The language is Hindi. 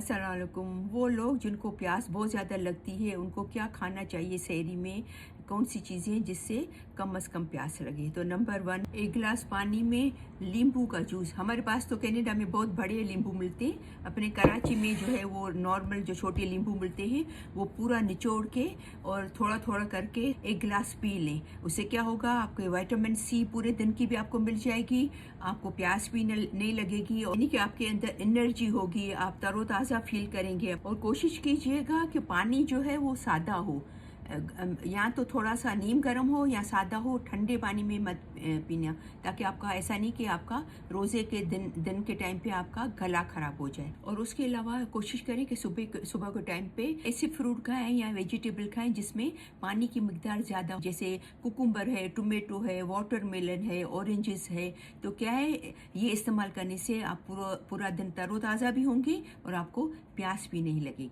अस्सलाम वालेकुम। वो लोग जिनको प्यास बहुत ज़्यादा लगती है उनको क्या खाना चाहिए सहरी में, कौन सी चीज़ें जिससे कम से कम प्यास लगे। तो नंबर 1, एक गिलास पानी में नींबू का जूस। हमारे पास तो कनाडा में बहुत बड़े नींबू मिलते हैं, अपने कराची में जो है वो नॉर्मल जो छोटे नींबू मिलते हैं वो पूरा निचोड़ के और थोड़ा थोड़ा करके एक गिलास पी लें। उससे क्या होगा, आपके विटामिन सी पूरे दिन की भी आपको मिल जाएगी, आपको प्यास भी नहीं लगेगी, यानी कि आपके अंदर एनर्जी होगी, आप तरोताज़ा फील करेंगे। और कोशिश कीजिएगा कि पानी जो है वो सादा हो, या तो थोड़ा सा नीम गर्म हो या सादा हो, ठंडे पानी में मत पीना, ताकि आपका ऐसा नहीं कि आपका रोज़े के दिन के टाइम पे आपका गला ख़राब हो जाए। और उसके अलावा कोशिश करें कि सुबह के टाइम पे ऐसे फ्रूट खाएं या वेजिटेबल खाएं जिसमें पानी की मिकदार ज़्यादा, जैसे कुकुम्बर है, टोमेटो है, वाटरमेलन है, ऑरेंजेस है। तो क्या है, ये इस्तेमाल करने से आप पूरा दिन तरोताज़ा भी होंगे और आपको प्यास भी नहीं लगेगी।